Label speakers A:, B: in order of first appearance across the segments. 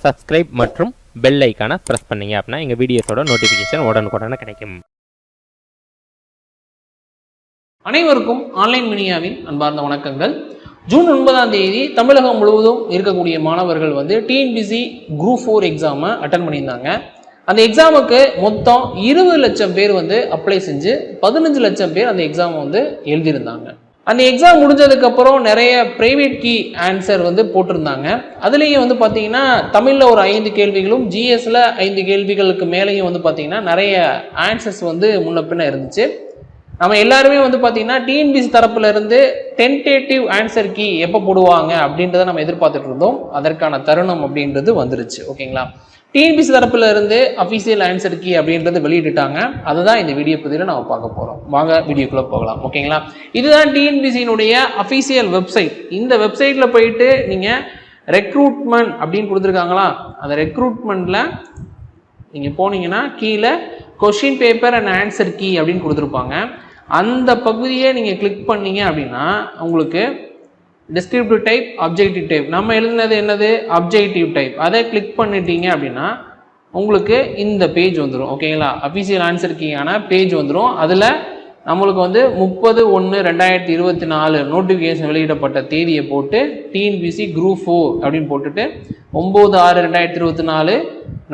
A: Subscribe மற்றும் bell ஐக்கானை press பண்ணீங்க அப்படின்னா எங்கள் வீடியோஸோட நோட்டிஃபிகேஷன் உடனுக்குடனே கிடைக்கும்.
B: அனைவருக்கும் ஆன்லைன் மீடியாவின் அன்பார்ந்த வணக்கங்கள். ஜூன் 9ஆம் தேதி தமிழகம் முழுவதும் இருக்கக்கூடிய மாணவர்கள் டிஎன்பிசி குரூப் 4 எக்ஸாமை அட்டன் பண்ணியிருந்தாங்க. அந்த எக்ஸாமுக்கு மொத்தம் 20 லட்சம் பேர் அப்ளை செஞ்சு 15 லட்சம் பேர் அந்த எக்ஸாம் எழுதியிருந்தாங்க. அந்த எக்ஸாம் முடிஞ்சதுக்கப்புறம் நிறைய ப்ரைவேட் கீ ஆன்சர் போட்டிருந்தாங்க. அதுலேயும் பார்த்தீங்கன்னா தமிழில் ஒரு 5 கேள்விகளும் ஜிஎஸ்ல 5 கேள்விகளுக்கு மேலேயும் பார்த்தீங்கன்னா நிறைய ஆன்சர்ஸ் முன்ன பின்ன இருந்துச்சு. நம்ம எல்லாருமே பார்த்தீங்கன்னா டிஎன்பிசி தரப்புல இருந்து டென்டேட்டிவ் ஆன்சர் கீ எப்போ போடுவாங்க அப்படின்றத நம்ம எதிர்பார்த்துட்டு இருந்தோம். அதற்கான தருணம் அப்படின்றது வந்துருச்சு. ஓகேங்களா, டிஎன்பிசி தரப்புல இருந்து அஃபீஷியல் ஆன்சர் கீ அப்படின்றது வெளியிட்டுட்டாங்க. அதுதான் இந்த வீடியோ பதிவில் நம்ம பார்க்க போகிறோம். வாங்க வீடியோக்குள்ளே போகலாம். ஓகேங்களா, இதுதான் டிஎன்பிசியினுடைய அஃபீஷியல் வெப்சைட். இந்த வெப்சைட்டில் போயிட்டு நீங்கள் ரெக்ரூட்மெண்ட் அப்படின்னு கொடுத்துருக்காங்களா, அந்த ரெக்ரூட்மெண்ட்டில் நீங்கள் போனீங்கன்னா கீழே question paper and answer key அப்படின்னு கொடுத்துருப்பாங்க. அந்த பகுதியை நீங்கள் கிளிக் பண்ணீங்க அப்படின்னா உங்களுக்கு டிஸ்கிரிப்டிவ் டைப், அப்ஜெக்டிவ் டைப், நம்ம எழுதுனது என்னது அப்ஜெக்டிவ் டைப், அதை கிளிக் பண்ணிட்டீங்க அப்படின்னா உங்களுக்கு இந்த பேஜ் வந்துடும். ஓகேங்களா, அஃபீஷியல் ஆன்சர் கீயான பேஜ் வந்துடும். அதில் நம்மளுக்கு 30/1/2024 நோட்டிஃபிகேஷன் வெளியிடப்பட்ட தேதியை போட்டு டிஎன்பிசி குரூப் 4 அப்படின்னு போட்டுட்டு 9/6/2024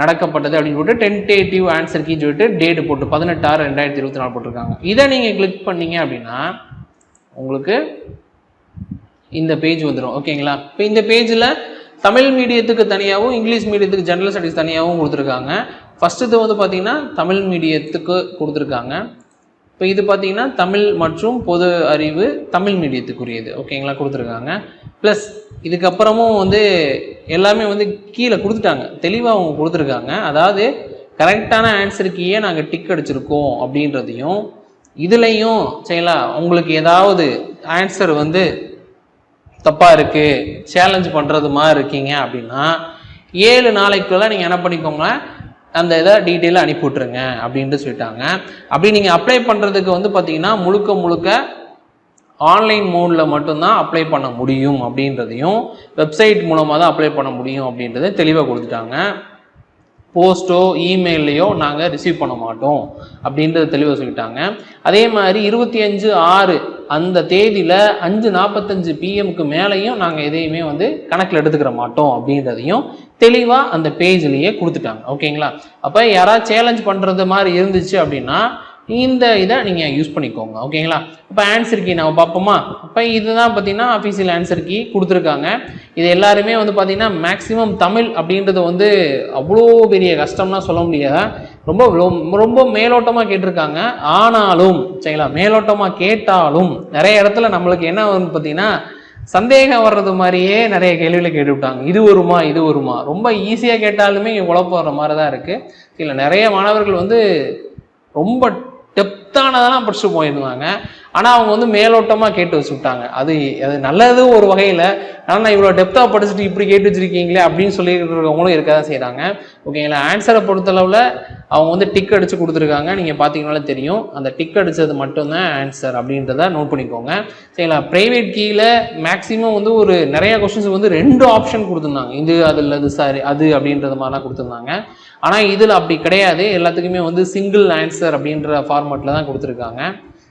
B: நடக்கப்பட்டது அப்படின்னு போட்டு டென்டேட்டிவ் ஆன்சர் கீ சொல்லிட்டு டேட் போட்டு 18/6/2024 போட்டிருக்காங்க. இதை நீங்கள் கிளிக் பண்ணீங்க அப்படின்னா உங்களுக்கு இந்த பேஜ் வந்துடும். ஓகேங்களா, இப்போ இந்த பேஜில் தமிழ் மீடியத்துக்கு தனியாகவும் இங்கிலீஷ் மீடியத்துக்கு ஜெனரல் ஸ்டடீஸ் தனியாகவும் கொடுத்துருக்காங்க. ஃபஸ்ட்டு பார்த்தீங்கன்னா தமிழ் மீடியத்துக்கு கொடுத்துருக்காங்க. இப்போ இது பார்த்தீங்கன்னா தமிழ் மற்றும் பொது அறிவு தமிழ் மீடியத்துக்குரியது. ஓகேங்களா, கொடுத்துருக்காங்க. ப்ளஸ் இதுக்கப்புறமும் எல்லாமே கீழே கொடுத்துட்டாங்க, தெளிவாக அவங்க கொடுத்துருக்காங்க. அதாவது கரெக்டான ஆன்சர் கீயே நாங்கள் டிக் அடிச்சிருக்கோம் அப்படின்றதையும், இதுலேயும் சரிங்களா உங்களுக்கு ஏதாவது ஆன்சர் தப்பாக இருக்குது, சேலஞ்ச் பண்ணுறது மாதிரி இருக்கீங்க அப்படின்னா 7 நாளைக்குள்ள நீங்கள் என்ன பண்ணிக்கோங்க, அந்த இதை டீட்டெயிலாக அனுப்பி விட்ருங்க அப்படின்ட்டு சொல்லிட்டாங்க. அப்படி நீங்கள் அப்ளை பண்ணுறதுக்கு பார்த்தீங்கன்னா முழுக்க ஆன்லைன் மோடில் மட்டும்தான் அப்ளை பண்ண முடியும் அப்படின்றதையும், வெப்சைட் மூலமாக தான் அப்ளை பண்ண முடியும் அப்படின்றத தெளிவாக கொடுத்துட்டாங்க. போஸ்ட்டோ இமெயிலையோ நாங்கள் ரிசீவ் பண்ண மாட்டோம் அப்படின்றத தெளிவாக சொல்லிட்டாங்க. அதே மாதிரி 25/6 அந்த தேதியில் 5:45 PM மேலேயும் நாங்கள் எதையுமே கணக்கில் எடுத்துக்கிற மாட்டோம் அப்படின்றதையும் தெளிவாக அந்த பேஜ்லேயே கொடுத்துட்டாங்க. ஓகேங்களா, அப்போ யாராவது சேலஞ்ச் பண்ணுறது மாதிரி இருந்துச்சு அப்படின்னா இந்த இதை நீங்கள் யூஸ் பண்ணிக்கோங்க. ஓகேங்களா, இப்போ ஆன்சர் கீ நம்ம பார்ப்போமா. இப்போ இதுதான் பார்த்தீங்கன்னா அஃபீஷியல் ஆன்சர் கீ கொடுத்துருக்காங்க. இது எல்லாருமே பார்த்தீங்கன்னா மேக்ஸிமம் தமிழ் அப்படின்றது அவ்வளோ பெரிய கஷ்டம்னா சொல்ல முடியாத, ரொம்ப மேலோட்டமாக கேட்டிருக்காங்க. ஆனாலும் சரிங்களா, மேலோட்டமாக கேட்டாலும் நிறைய இடத்துல நம்மளுக்கு என்ன பார்த்தீங்கன்னா சந்தேகம் வர்றது மாதிரியே நிறைய கேள்விகளை கேட்டு விட்டாங்க. இது வருமா ரொம்ப ஈஸியாக கேட்டாலுமே இங்கே குழப்பம் வர்ற மாதிரி தான் இருக்குது. இல்லை நிறைய மாணவர்கள் ரொம்ப டெப்த்தானதெல்லாம் படிச்சுட்டு போயிருந்தாங்க. ஆனால் அவங்க மேலோட்டமாக கேட்டு வச்சுட்டாங்க. அது நல்லது ஒரு வகையில். ஆனால் நான் இவ்வளோ டெப்த்தாக படிச்சுட்டு இப்படி கேட்டு வச்சுருக்கீங்களே அப்படின்னு சொல்லியிருக்கிறவங்களும் இருக்க தான் செய்கிறாங்க. ஓகேங்களா, ஆன்சரை பொறுத்தளவில் அவங்க டிக் அடித்து கொடுத்துருக்காங்க. நீங்கள் பார்த்தீங்கன்னாலே தெரியும், அந்த டிக் அடித்தது மட்டும்தான் ஆன்சர் அப்படின்றத நோட் பண்ணிக்கோங்க. சரிங்களா, ப்ரைவேட் கீழே மேக்ஸிமம் ஒரு நிறைய கொஸ்டின்ஸ் 2 ஆப்ஷன் கொடுத்துருந்தாங்க. இது அதில் அது சாரி அது அப்படின்றது மாதிரிலாம் கொடுத்துருந்தாங்க. ஆனால் இதில் அப்படி கிடையாது. எல்லாத்துக்குமே சிங்கிள் ஆன்சர் அப்படின்ற ஃபார்மேட்டில் தான் கொடுத்துருக்காங்க.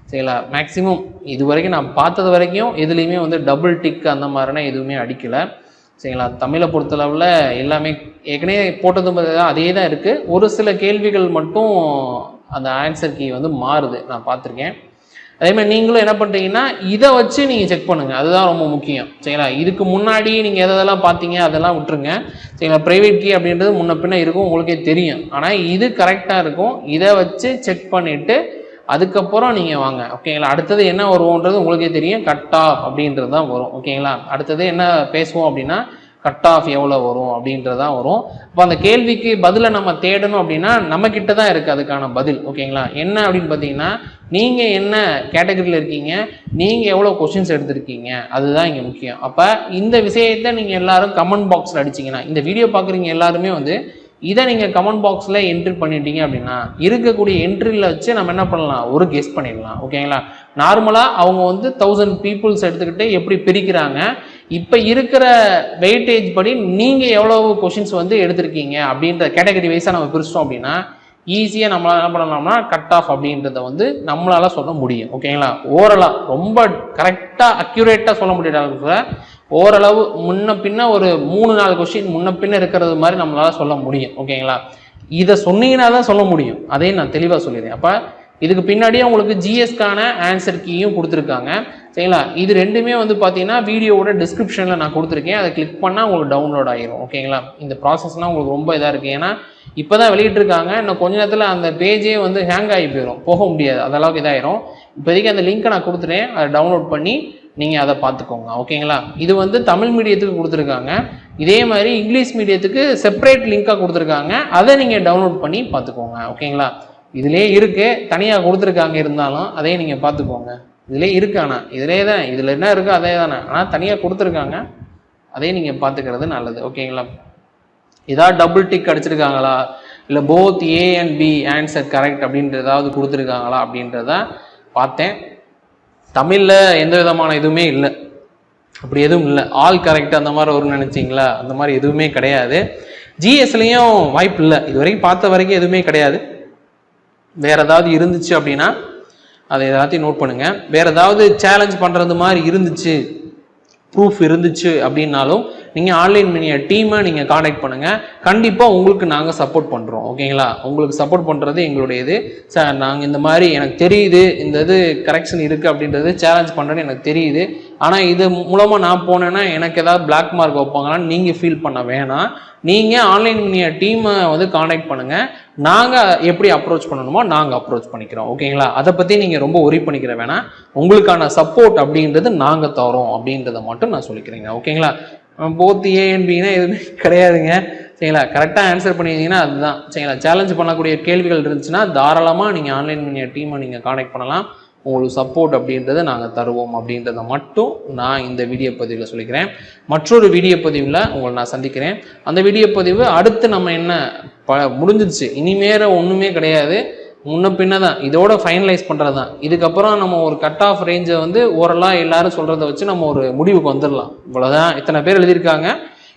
B: சரிங்களா, மேக்ஸிமம் இது வரைக்கும் நான் பார்த்தது வரைக்கும் எதுலேயுமே டபுள் டிக் அந்த மாதிரினா எதுவுமே அடிக்கலை. சரிங்களா, தமிழை பொறுத்தளவில் எல்லாமே ஏற்கனவே போட்டது அதே தான் இருக்குது. ஒரு சில கேள்விகள் மட்டும் அந்த ஆன்சர் கீ மாறுது, நான் பார்த்துருக்கேன். அதேமாதிரி நீங்களும் என்ன பண்ணுறீங்கன்னா இதை வச்சு நீங்கள் செக் பண்ணுங்கள், அதுதான் ரொம்ப முக்கியம். சரிங்களா, இதுக்கு முன்னாடி நீங்கள் எதெல்லாம் பார்த்தீங்க அதெல்லாம் விட்டுருங்க. சரிங்களா, ப்ரைவேட் கீ அப்படின்றது முன்ன பின்ன இருக்கும், உங்களுக்கே தெரியும். ஆனால் இது கரெக்டாக இருக்கும். இதை வச்சு செக் பண்ணிவிட்டு அதுக்கப்புறம் நீங்கள் வாங்க. ஓகேங்களா, அடுத்தது என்ன வருவோன்றது உங்களுக்கே தெரியும், கட் ஆஃப் அப்படின்றது தான் வரும். ஓகேங்களா, அடுத்தது என்ன பேசுவோம் அப்படின்னா கட் ஆஃப் எவ்வளோ வரும் அப்படின்றதான் வரும். இப்போ அந்த கேள்விக்கு பதிலை நம்ம தேடணும் அப்படின்னா நம்மக்கிட்ட தான் இருக்குது அதுக்கான பதில். ஓகேங்களா, என்ன அப்படின்னு பார்த்தீங்கன்னா நீங்கள் என்ன கேட்டகரியில் இருக்கீங்க, நீங்கள் எவ்வளோ கொஸ்டின்ஸ் எடுத்திருக்கீங்க, அதுதான் இங்கே முக்கியம். அப்போ இந்த விஷயத்தை நீங்கள் எல்லாரும் கமெண்ட் பாக்ஸில் அடிச்சிங்கன்னா, இந்த வீடியோ பார்க்குறீங்க எல்லாருமே இதை நீங்கள் கமெண்ட் பாக்ஸில் என்ட்ரி பண்ணிட்டீங்க அப்படின்னா இருக்கக்கூடிய என்ட்ரியில் வச்சு நம்ம என்ன பண்ணலாம், ஒரு கெஸ் பண்ணிடலாம். ஓகேங்களா, நார்மலாக அவங்க 1000 பீப்புள்ஸ் எடுத்துக்கிட்டு எப்படி பிரிக்கிறாங்க, இப்போ இருக்கிற வெயிட்டேஜ் படி நீங்கள் எவ்வளவு கொஷின்ஸ் வந்து எடுத்திருக்கீங்க அப்படின்ற கேட்டகரி வைஸாக நம்ம பிரிச்சிட்டோம் அப்படின்னா ஈஸியாக நம்மளால் என்ன பண்ணலாம்னா கட் ஆஃப் அப்படின்றத வந்து நம்மளால் சொல்ல முடியும். ஓகேங்களா? ஓரளவு ரொம்ப கரெக்டாக அக்யூரேட்டாக சொல்ல முடியாத ஓரளவு முன்ன பின்ன ஒரு 3-4 கொஸ்டின் முன்ன பின்ன இருக்கிறது மாதிரி நம்மளால் சொல்ல முடியும். ஓகேங்களா? இதை சொன்னீங்கன்னா தான் சொல்ல முடியும். அதையும் நான் தெளிவாக சொல்லிடுறேன். அப்போ இதுக்கு பின்னாடியே உங்களுக்கு ஜிஎஸ்க்கான ஆன்சர் கீயும் கொடுத்துருக்காங்க. சரிங்களா? இது ரெண்டுமே வந்து பார்த்தீங்கன்னா வீடியோவோட டிஸ்கிரிப்ஷனில் நான் கொடுத்துருக்கேன். அதை கிளிக் பண்ணால் உங்களுக்கு டவுன்லோட் ஆகிரும். ஓகேங்களா? இந்த ப்ராசஸ்லாம் உங்களுக்கு ரொம்ப இதாக இருக்குது. ஏன்னா இப்போ தான் வெளியிட்டிருக்காங்க. இன்னும் கொஞ்ச நேரத்தில் அந்த பேஜே வந்து ஹேங் ஆகி போயிடும், போக முடியாது, அதளவுக்கு இதாயிரும். இப்போதைக்கு அந்த லிங்க்கை நான் கொடுத்துட்டேன், அதை டவுன்லோட் பண்ணி நீங்கள் அதை பார்த்துக்கோங்க. ஓகேங்களா? இது வந்து தமிழ் மீடியத்துக்கு கொடுத்துருக்காங்க. இதே மாதிரி இங்கிலீஷ் மீடியத்துக்கு செப்பரேட் லிங்காக கொடுத்துருக்காங்க. அதை நீங்கள் டவுன்லோட் பண்ணி பார்த்துக்கோங்க. ஓகேங்களா? இதிலே இருக்கு, தனியாக கொடுத்துருக்காங்க, இருந்தாலும் அதையும் நீங்கள் பார்த்துக்கோங்க. இதிலே இருக்கு, ஆனால் இதிலே தான், இதில் என்ன இருக்கோ அதே தானே, ஆனால் தனியாக கொடுத்துருக்காங்க, அதையும் நீங்கள் பார்த்துக்கிறது நல்லது. ஓகேங்களா? ஏதாவது டபுள் டிக் அடிச்சிருக்காங்களா, இல்லை both A and B answer correct அப்படின்ற ஏதாவது கொடுத்துருக்காங்களா அப்படின்றத பார்த்தேன். தமிழில் எந்த விதமான இதுவுமே இல்லை, அப்படி எதுவும் இல்லை. ஆல் கரெக்ட் அந்த மாதிரி வரும்னு நினச்சிங்களா? அந்த மாதிரி எதுவுமே கிடையாது. ஜிஎஸ்லையும் வாய்ப்பு இல்லை, இது வரைக்கும் பார்த்த வரைக்கும் எதுவுமே கிடையாது. வேற ஏதாவது இருந்துச்சு அப்படின்னா அதை எல்லாத்தையும் நோட் பண்ணுங்க. வேற ஏதாவது சேலஞ்ச் பண்ணுறது மாதிரி இருந்துச்சு, ப்ரூஃப் இருந்துச்சு அப்படின்னாலும் நீங்கள் ஆன்லைன் மீடியா டீமை நீங்கள் காண்டாக்ட் பண்ணுங்கள். கண்டிப்பாக உங்களுக்கு நாங்கள் சப்போர்ட் பண்ணுறோம். ஓகேங்களா? உங்களுக்கு சப்போர்ட் பண்ணுறது எங்களுடைய இது. சார், நாங்கள் இந்த மாதிரி எனக்கு தெரியுது, இந்த இது கரெக்ஷன் இருக்குது அப்படின்றது சேலஞ்ச் பண்ணுறேன்னு எனக்கு தெரியுது, ஆனால் இது மூலமாக நான் போனேன்னா எனக்கு ஏதாவது பிளாக் மார்க் வைப்பாங்களான்னு நீங்கள் ஃபீல் பண்ண வேணாம். நீங்கள் ஆன்லைன் மீடியா டீமை வந்து காண்டாக்ட் பண்ணுங்கள். நாங்கள் எப்படி அப்ரோச் பண்ணணுமோ நாங்கள் அப்ரோச் பண்ணிக்கிறோம். ஓகேங்களா? அதை பற்றி நீங்கள் ரொம்ப ஒரி பண்ணிக்கிற வேணாம். உங்களுக்கான சப்போர்ட் அப்படின்றது நாங்கள் தரோம் அப்படின்றத மட்டும் நான் சொல்லிக்கிறேங்க. ஓகேங்களா? போத் ஏ அண்ட் பின்னா எதுவுமே கிடையாதுங்க. சரிங்களா? கரெக்டாக ஆன்சர் பண்ணியிருந்தீங்கன்னா அதுதான். சரிங்களா? சேலஞ்ச் பண்ணக்கூடிய கேள்விகள் இருந்துச்சுன்னா தாராளமாக நீங்கள் ஆன்லைன் மீடியா டீமை நீங்கள் காண்டாக்ட் பண்ணலாம். உங்களுக்கு சப்போர்ட் அப்படின்றத நாங்கள் தருவோம் அப்படின்றத மட்டும் நான் இந்த வீடியோ பதிவில் சொல்லிக்கிறேன். மற்றொரு வீடியோ பதிவில் உங்களை நான் சந்திக்கிறேன். அந்த வீடியோ பதிவு அடுத்து நம்ம என்ன முடிஞ்சிருச்சு, இனிமேற ஒன்றுமே கிடையாது, முன்ன பின்ன தான், இதோட ஃபைனலைஸ் பண்ணுறது தான். இதுக்கப்புறம் நம்ம ஒரு கட் ஆஃப் ரேஞ்சை வந்து ஓரலாக எல்லாரும் சொல்கிறத வச்சு நம்ம ஒரு முடிவுக்கு வந்துடலாம். இவ்வளோதான், இத்தனை பேர் எழுதியிருக்காங்க,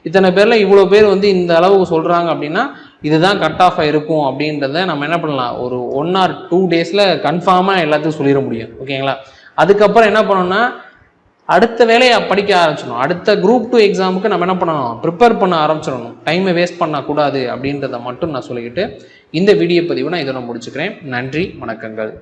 B: இத்தனை பேரில் இவ்வளோ பேர் வந்து இந்த அளவுக்கு சொல்கிறாங்க அப்படின்னா இதுதான் கட் ஆஃபாக இருக்கும் அப்படின்றத நம்ம என்ன பண்ணலாம், ஒரு 1 or 2 டேஸில் கன்ஃபார்மாக எல்லாத்தையும் சொல்லிட முடியும். ஓகேங்களா? அதுக்கப்புறம் என்ன பண்ணணும்னா அடுத்த வேலையை படிக்க ஆரம்பிச்சிடணும். அடுத்த குரூப் 2 எக்ஸாமுக்கு நம்ம என்ன பண்ணணும், ப்ரிப்பேர் பண்ண ஆரம்பிச்சிடணும். டைமை வேஸ்ட் பண்ணக்கூடாது அப்படின்றத மட்டும் நான் சொல்லிக்கிட்டு இந்த வீடியோ பதிவு நான் இதோட முடிச்சுக்கிறேன். நன்றி, வணக்கங்கள்.